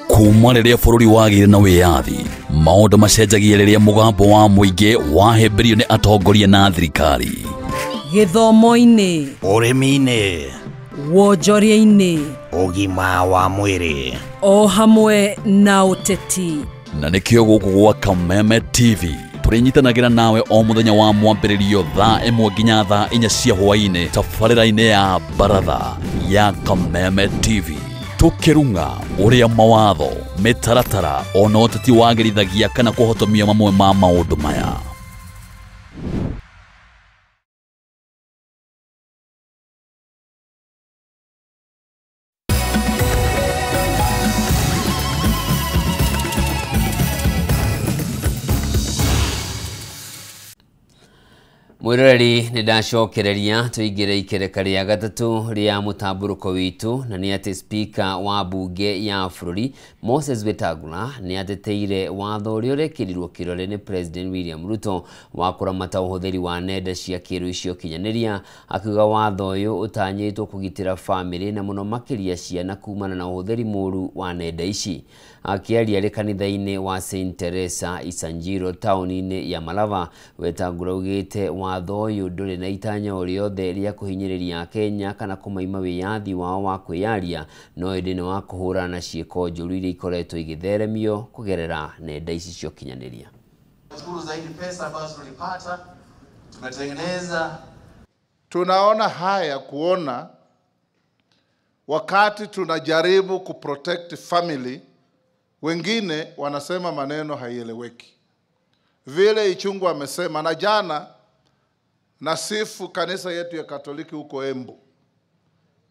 Kuma riria bururi wagire na wiyathi maundu macenjagia riria mugambo wa muingi wahemberio ni atongoria na thirikari. Githomo-ini, urimi-ini, wonjoria-ini, ugima wa mwiri, o hamwe na uteti. Na nikio guku gwa Kameme TV turinyitanagira nawe o muthenya wa mwambiririo thaa 1 nginya thaa 4 cia hwaini tabarĩra-inĩ ya baratha ya Kameme TV. Tukirunga uria mawatho mitaratara ona uteti wagirithagia kana kuhotomia mamwe ma maundu maya. Mwiroreri ni ndacokereria tuigire ikereka ria gatatu ria mutamburuko witu na ni ati speaker wa bunge ya bururi Moses Wetangula ni ateteire watho uria urekirirwo kirore ni President William Ruto wa kuramata uhuthiri wa nenda cia kiru icio kinyaniria akiuga watho uyu utanyitwo kugitira family na muno makiria ciana kumana na uhuthiri muru wa nenda ici. Akiaria ri kanitha-ini wa St Teresa Isanjiro town-ini ya Malava, Wetangula ugite watho uyu nduri na itanya o riothe ria kuhinyiriria Kenya kana kumaima wiyathi wao wa kwiyaria no indi wa kuhura na ciiko njuru iria ikoretwo igitheremio kugerera nenda ici cio kinyaniria. Shukuru zaidi pesa ambazo tulipata tumetengeneza. Tunaona haya kuona wakati tunajaribu kuprotect family, wengine wanasema maneno haieleweki. Vile Ichungu amesema, na jana nasifu kanisa yetu ya Katoliki huko Embu,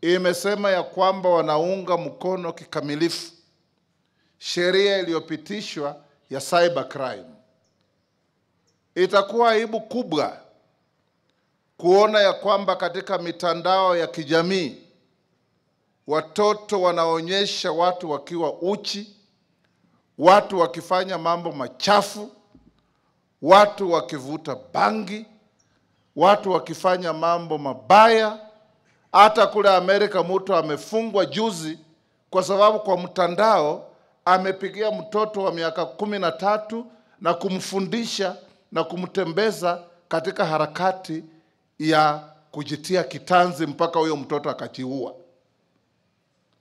imesema ya kwamba wanaunga mkono kikamilifu sheria iliyopitishwa ya cyber crime. Itakuwa aibu kubwa kuona ya kwamba katika mitandao ya kijamii watoto wanaonyesha watu wakiwa uchi, watu wakifanya mambo machafu, watu wakivuta bangi, watu wakifanya mambo mabaya. Hata kule Amerika mtu amefungwa juzi kwa sababu kwa mtandao amepigia mtoto wa miaka 13 na kumfundisha na kumtembeza katika harakati ya kujitia kitanzi mpaka huyo mtoto akajiua.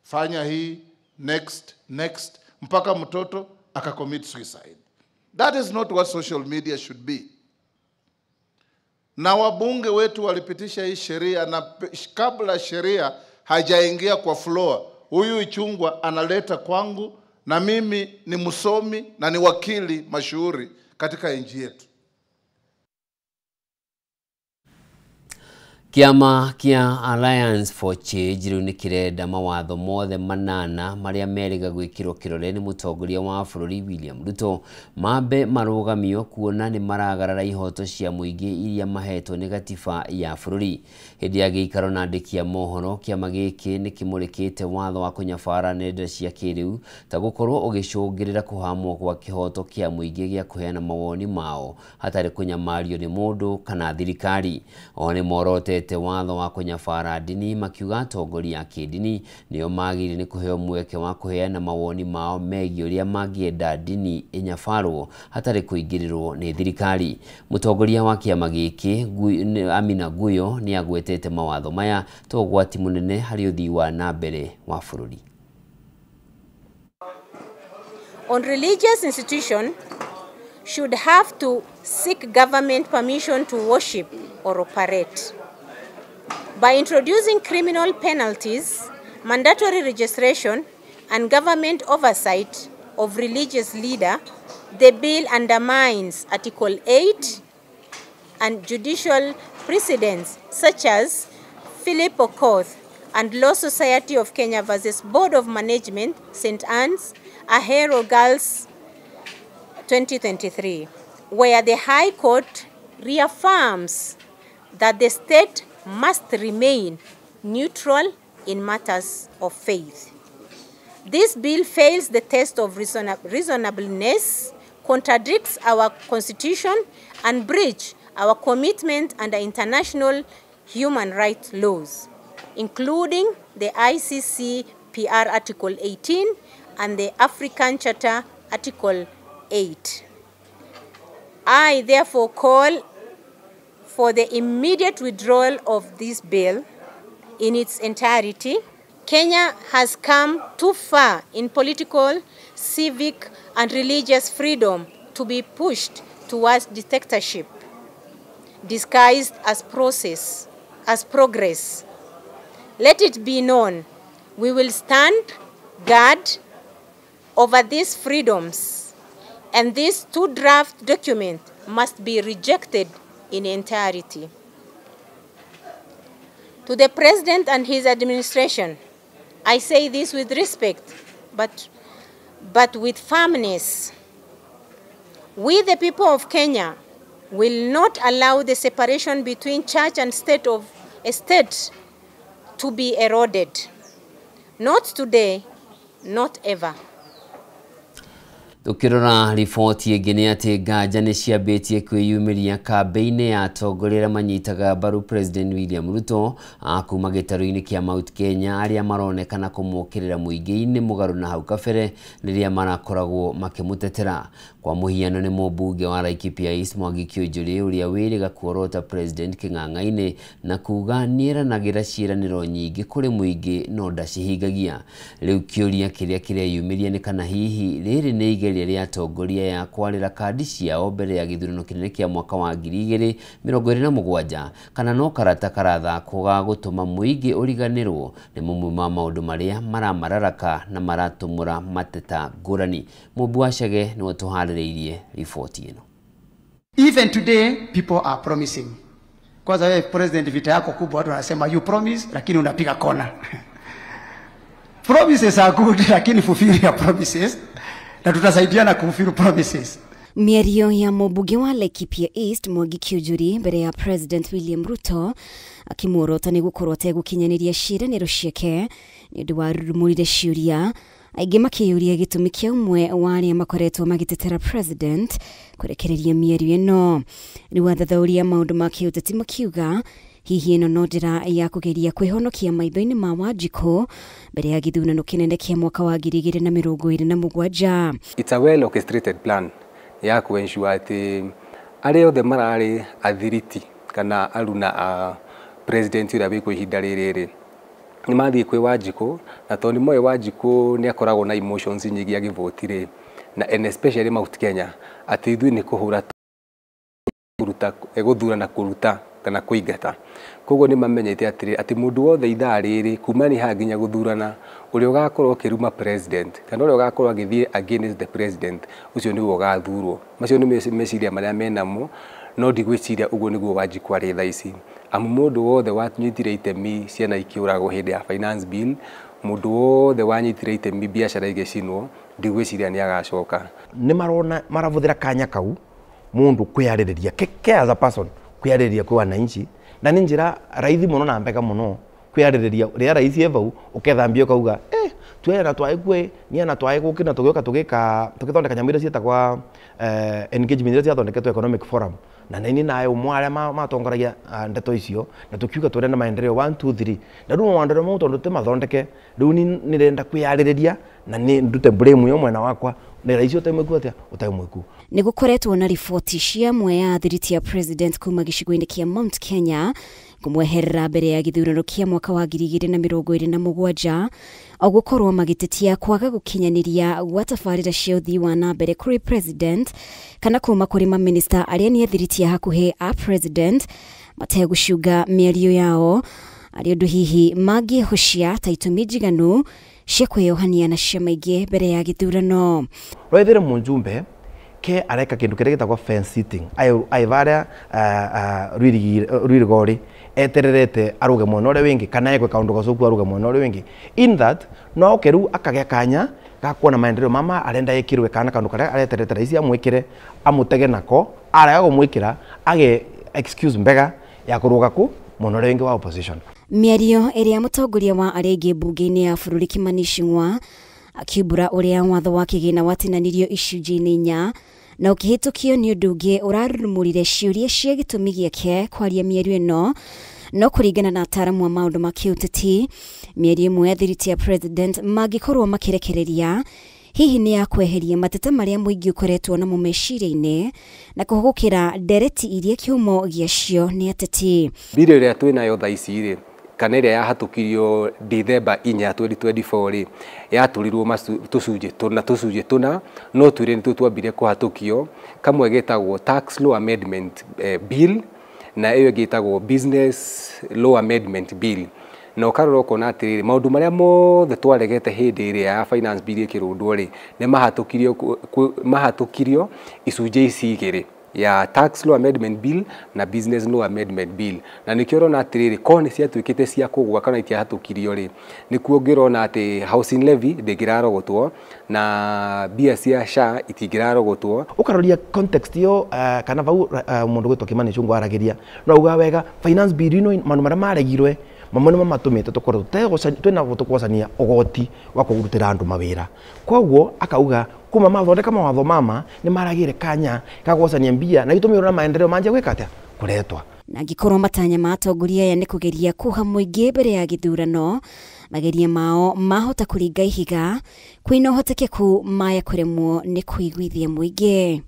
Fanya hii, next, mpaka mtoto akacommit suicide. That is not what social media should be. Na wabunge wetu walipitisha hii sheria, na kabla sheria hajaingia kwa floor, huyu Ichungwa analeta kwangu, na mimi ni msomi na ni wakili mashuhuri katika nchi yetu. Kiama kia Alliance for Change riu nikirenda mawatho mothe manana maria meriga gwikirwo kirore ni mutongoria wa bururi William Ruto mambe marugamio kuona ni maragarara ihoto cia muingi iria mahetwo ni gatiba ya bururi. Hindi ya giikaro na ndikia mohoro kiama giki ni kimurikite watho wa kunyabara nenda cia kiriu ta gukorwo ugicungirira kuhamwo kwa kihoto kia muingi gia kuheana mawoni mao hatari kunyamario ni mundu kana thirikari. One morote watho wa kunyabara dini makiuga atongoria a kidini nio magiri ni kuheo mweke wa kuheana mawoni mao megie uria mangienda dini inyabarwo hatari kuingirirwo ni thirikari. Mutongoria wa kiama giki Amina Guyo ni agwetete mawatho maya to gwati munene hari uthii wa nambere wa bururi. On religious institution should have to seek government permission to worship or operate. By introducing criminal penalties, mandatory registration, and government oversight of religious leader, the bill undermines Article 8 and judicial precedents such as Philip Okoth and Law Society of Kenya versus Board of Management, St. Anne's, Ahero Girls 2023, where the High Court reaffirms that the state must remain neutral in matters of faith. This bill fails the test of reasonableness, contradicts our constitution, and breaches our commitment under international human rights laws, including the ICCPR Article 18 and the African Charter Article 8. I therefore call for the immediate withdrawal of this bill in its entirety. Kenya has come too far in political, civic, and religious freedom to be pushed towards dictatorship, disguised as progress. Let it be known, we will stand guard over these freedoms, and these two draft documents must be rejected in entirety. To the President and his administration, I say this with respect, but with firmness. We, the people of Kenya, will not allow the separation between church and state to be eroded. Not today, not ever. Tukirora riboti ingĩ nĩ atĩ nganja nĩ ciambĩtie kwĩyumĩria kambĩ-inĩ ya atongoria manyitaga mbaru President William Ruto kuma gĩtarũ-inĩ kĩa Mount Kenya arĩa maronekana kũmũkĩrĩra mũingĩ-inĩ mũgarũ na hau kabere rĩrĩa marakoragwo makĩmũtetera. Kwa mũhiano nĩ mũmbunge wa Laikipia East Mwangi Kĩũnjũrĩ ũrĩa wĩrĩga kuorota President kĩng'ang'a-inĩ na kuga nĩeranagĩra ciĩranĩro nyingĩ kũrĩ mũingĩ no ndacihingagia. Rĩu kĩũria kĩrĩa kĩreyumĩria nĩ kana hihi rĩrĩ nĩ igeria rĩa atongoria ya kwarĩra kandi ciao mbere ya gĩthurano kĩnene kĩa mwaka wa 2027 kana no karata karathakwo ga gũtũma mũingĩ ũriganĩrwo nĩ mamwe ma maũndũ marĩa maramararaka na maratũmũra mateta ngũrani. Mũmbu wa Chege nĩwe tũharĩrĩirie riboti ĩno. Even today people are promising. Kwanza wewe president, vita yako kubwa watu wanasema you promise lakini unapiga kona. Promises are good lakini fulfill your promises na tutasaidiana kufulfill promises. Mĩario ya mũmbunge wa Laikipia East Mwangi Kĩũnjũrĩ mbere ya President William Ruto akĩmuorota nĩ gũkorwo ategũkinyanĩria ciĩranĩro ciake nĩ ũndũ wa rurumũrire ciũria aingĩ makĩyũria gĩtũmi kĩa ũmwe wa arĩa makoretwo magĩtetera President kũrekereria mĩario ĩno. Rĩu athathauria maũndũ ma kĩũteti makiuga hihi ĩno no njĩra ya kũgeria kwĩhonokia maitho-inĩ ma Wanjikũ mbere ya gĩthurano kĩnene kĩa mwaka wa 2027. It's a well orchestrated plan ya kuensure atĩ arĩa othe mararĩ athiriti kana aruna a president ũrĩa wĩ kwa ihinda rĩrĩ nĩ mathiĩ kwĩ Wanjikũ na tondũ moe Wanjikũ nĩ akoragwo na emotions nyingĩ agĩvotire na especially Mount Kenya atĩ ithuĩ nĩ kũhũra gũthura na kũruta kana kũingata. Koguo nĩ mamenyete atĩ mũndũ wothe ithaa rĩrĩ kuma nĩ ha nginya gũthurana ũrĩa ũgakorwo ũkĩruma president kana ũrĩa ũgakorwo agĩthiĩ against the president ũcio nĩguo ũgathurwo. Macio nĩ meciria marĩa menamo no ndigwĩciria ũguo nĩguo Wanjikũ arĩ thaa ici. amu mundu wothe wanyitire itemi ciana ikiuragwo hindi ya finance bill, mundu wothe wanyitire itemi biacara igicinwo, ndigwiciria ni agacoka. Ni marona maravuthira kanya kau mundu kwiyaririria ke as a person kwiyaririria kwa wananchi, na ni njira raithi muno na mbega muno kwiyaririria ria raithi evau ukethambia ukauga twera twaikwe ni ana twaikukina tugioka tugithondeka nyamira cieta kwa engagement iria ciathondeketwo economic forum, na nini nayo mware matongoragia ndeto icio, na tukiuga turenda maendeleo 1 2 3 na ndu maendeleo mau tondu timathondeke riu ni renda kwiyaririria na ni ndute blame yo mwena wakwa ni raicio temweku atia utemweku. Ni gukoretwo na riboti cia mwe thiriti ya president kuma gicigo-ini kia Mount Kenya kumweherera mbere ya githurano kia mwaka wa 2027 au gukorwo magitetia kwaga gukinyaniria gwa tabarira cia uthii wa na mbere kuri president kana kuma kuri ma minister aria ni thiriti ya hakuhe a president mategucunga miario yao ari undu hihi mangihocia ta itumi njiganu cia kwiohania na ciama ingi mbere ya githurano. Roithire Munjumbe ke areka kindu kiria gitagwo fence sitting aivaria rwirigori etererete aruge mwena uria wingi kana ekwe kaundu gacoku aruge mwena uria wingi, in that no keru akagea kanya gakuona maendeleo mama arenda yekirwe kana kandu karia areterete raisi amwikire amutege nako araga kumwikira age excuse mbega ya kuruga ku mwena uria wingi wa opposition. Miario iria mutongoria wa arenge bunge-ini ya bururi Kimani Ichung'wa akiumbura uria watho wa kigina watinanirio icunjĩ-inĩ 4 na ukihitukio ni undu ungi urarumurire ciuria cia gitumi giake kwaria miario ino, no kuringana na ataramu wa maundu ma kiuteti miario imwe thiriti ya president magikorwo makirekereria hihi ni ya kweheria mateta maria muingi ukoretwo na mumeciria-ini na kuhugukira ndereti iria kiumo giacio ni ateti. Bill iria twinayo thaa ici ri kana iria yahatukirio December 4 2024 ri yaturirwo tucunjĩ tuna no twire ni twambire kuhatukio, kamwe getagwo tax law amendment bill na iyo getagwo business law amendment bill. No karoro kona atiriri maundu maria mothe twaregete hindi iria ya finance bill ikirundwo ri ni mahatukirio icunjĩ ici igiri ya tax law amendment bill na business law amendment bill, na nikio rona atiriri kone cia twikite cia kugwa kana itiahatukirio ri nikuo ngirona ati housing levy ndingirarogotwo na bia cia SHA itingirarogotwo. Ukaroria context yo kana vau mundu gwitwo Kimani Ichung'wa aragiria no uga wega finance bill ino mandu maria maregirwe mamwe nimo matumite tukorwo twina gutukwacania ugoti wa kugurutira andu mawira, koguo akauga kuma mathondeka mawatho mama ni maragire kanya kagwacania mbia na gitumi ura maendeleo manje gwika atia kuretwa. Na gikorwo matanya ma atongoria aya ni kugeria kuha muingi mbere ya githurano, mageria mao mahota kuringa ihiga kwina uhotekeku maya kuremwo ni kuiguithia muingi.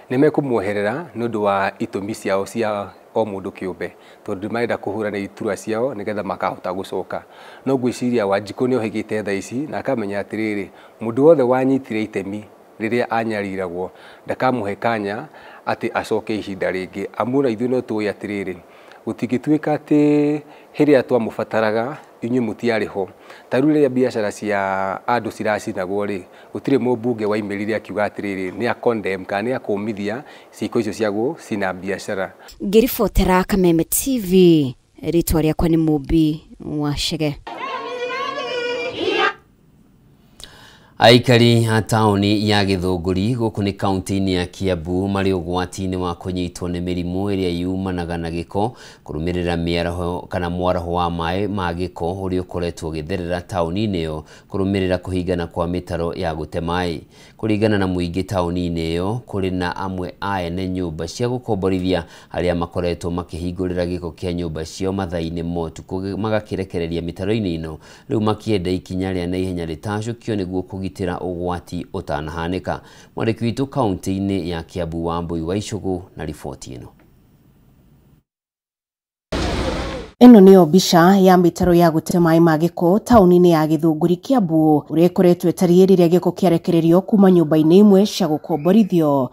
Nimekumuoherera nundu wa itumi ciao cia o mundu kiumbe tondu marenda kuhura na iturwa ciao nigetha makahota gucoka. No gwiciria Wanjiku ni ohigite thaa ici na akamenya atiriri mundu wothe wanyitire itemi riria anyariragwo ndakamuhe kanya ati acoke ihinda ringi, amura ithuĩ no tuĩ atiriri gutigituika ati hiria twamubataraga inyuĩ mutiariho. Ta rĩu rĩrĩa biacara cia andu ciracinagwo ri gutire mũmbunge waimirire akiuga atiriri ni a condemn kana ni akumithia ciiko icio cia gucina biacara. Ngiribotera Kameme TV, ritwa rĩakwa nĩ Mũmbi wa Chege. Aikari a tauni ya Githunguri guku ni kaunti-ini ya Kiambu mari ugwati-ini wa kunyitwo ni mirimu iria yumanaga na giko kurumirira miaraho kana mwaraho wa mai ma giko uri ukoretwo githerera tauni-ini yo kurumirira kuhingana kwa mitaro ya gute mai. Kuringana na muingi tauni-ini yo kuri na amwe ene nyumba cia gukomborithia aria makoretwo makihingurira giko kia nyumba cio mathaa-ini motuku magakirekereria mitaro-ini ino riu makienda ikinya ria naihenya ritacukio niguo kugitira ugwati utanahanika. Mwandiki witu kaunti-ini ya Kiambu Wambui wa Ichũgũ na riboti ino. Eno niyo mbica ya mitaro ya gute mai ma giko tauni-ini ya Githunguri Kiambu uria ikoretwo ĩtariĩ rĩrĩa giko kĩarekererio kuma nyũmba-inĩ imwe cia gũkomborithio.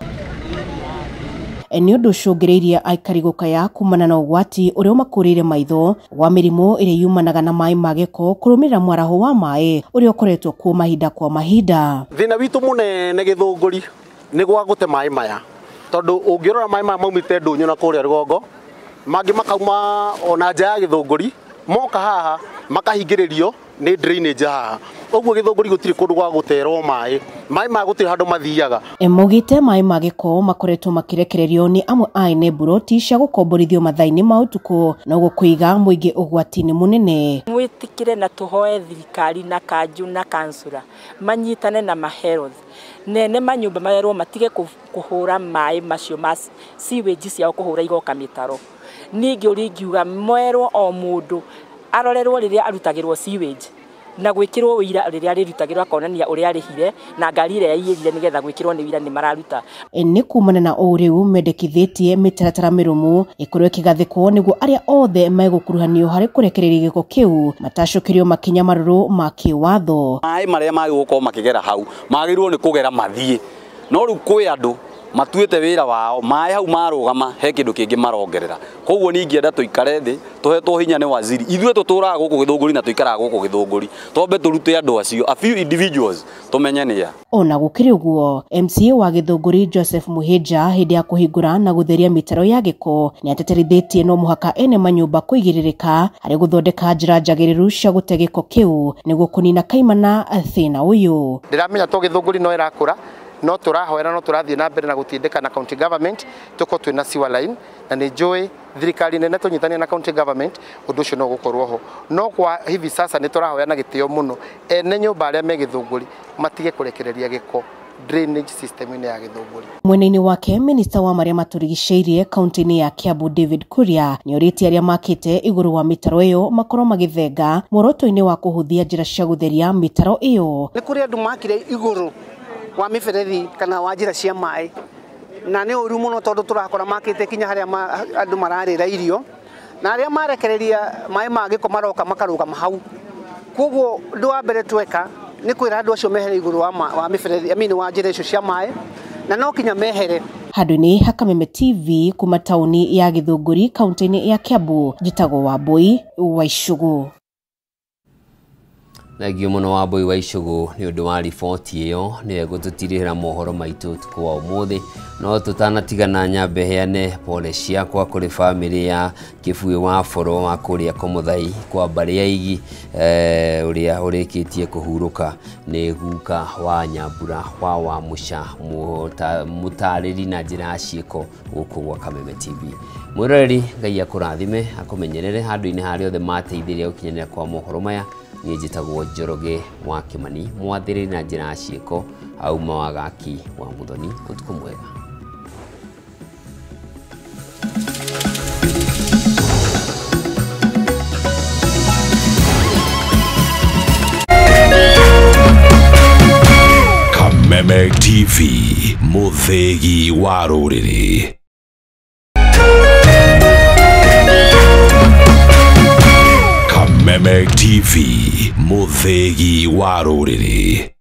Nĩ ũndũ ũcũngĩrĩirie aikari gũkaya kumana na ũgwati ũrĩa ũmakũrĩire maitho wa mĩrimũ ĩrĩa yumanaga na mai ma giko kũrũmĩrĩra mwaraho wa mai ũrĩa ũkoretwo kuo mahinda kwa mahinda. Thĩna witũ mũnene Githunguri nĩ gwa gũte mai maya tondu ũngĩrora mai maya maumĩte Ndũnyũ na kũrĩa rũgongo mangi makauma ona nja ya Githunguri moka haha makahingĩrĩrio nĩ drainage haha ũguo Githunguri gũtirĩ kũndũ gwa gũterwo maĩ ma gũtirĩ handũ mathiaga. Mugite maĩ ma gĩko makoretwo makirekererio ni amwe a ene buroti cia gũkomborithio mathainĩ ma ũtukũ na gũkũiga mũingĩ ũgwati-inĩ mũnene. Mwitikire na tuhoe thirikari na kanju na kansura manyitane na mahealth nene manyumba mayarwo matige kuhura maĩ macio ma sewage ciao kuhura igoka mitaro ningi uringiuga mwerwo o mundu arorerwo riria arutagirwo sewage na gwikirwo wira riria rirutagirwo akonania uria arihire na ngari iria yaiyirire nigetha gwikirwo ni wira ni mararuta. Ni kumana na uriu mendekithitie mitaratara mirumu ikorwo kigathikwo niguo aria othe megukuruhanio hari kurekereria giko kiu matacokerio makinya maruru ma kiwatho. Maĩ maria magigukorwo makigera hau magirwo ni kugera mathie no riu kwi andu matuite wira wao maĩ hau marugama he kindu kingi marongerera koguo ningienda tuikare thi tuhetwo hinya ni waziri ithuĩ tuturaga guku Githunguri na tuikaraga guku Githunguri tombe turute andu acio a few individuals tumenyania. Ona gukiri uguo MCA wa Githunguri Joseph Muhĩnja hindi ya kuhingura na gutheria mitaro ya giko ni ateterithitie no muhaka ene manyumba kuigiririka hari guthondeka njira njagiriru cia gute giko kiu niguo kunina kaimana thina uyu. Ndiramenya to Githunguri no irakura no turahoera no turathie na mbere na gutindika na county government tuko twina sewer line na ni joy thirikari nene tunyitania na county government undu ucio no gukorwo ho no kwa hivi sasa ni turahoera na gitio muno ene nyumba aria me Githunguri matige kurekereria giko drainage system ine ya Githunguri. Mwena-ini wake minista wa maria maturigiceirie kaunti-ini ya Kiambu David Kuria ni oritie aria makite iguru wa mitaro iyo makorwo magithenga muoroto-ini wa kuhuthia njira cia gutheria mitaro iyo. Ni kuri andu makire iguru wa miberethi kana wa njira cia maĩ na nĩ ũru mũno tondũ turakora makĩte kinya harĩa andũ mararĩra irio na arĩa marekereria maĩ ma gĩko maroka makarũgama hau koguo ũndũ wa mbere tweka nĩ kwĩra andũ acio mehere igũrũ wa miberethi wa njĩra icio cia maĩ na no kinya mehere. Handũ-inĩ ha Kameme TV kuma taũni ya Githunguri kaunti-inĩ ya Kiambu njĩtagwo Wambui wa Icũgũ. Nagio muno Wambui wa Icũgũ ni undu wa riboti iyo ni gututirira mohoro maitu tukwa umuthi no tutanatigana nyambe heane pole ciakwa kuri family ya Kibui wa Foro wa kuria Komuthai kwa mbari ya igi uria urikitie kuhuruka ni guka wa Nyambura wa Musha mutariri na njira ciiko guku gwa Kameme TV. Mwiroreri Ngai akurathime akumenyerere handu-ini haria othe mateithiria gukinyanira kwa mohoro maya. Niĩ njĩtagwo Njoroge wa Kimani mwathĩrĩri na njĩra ciĩko auma wa Gaki wa Muthoni. Ũtukũ mwega. Kameme TV mũthĩgi wa rũrĩrĩ. Kameme TV mũthĩgi wa rũrĩrĩ.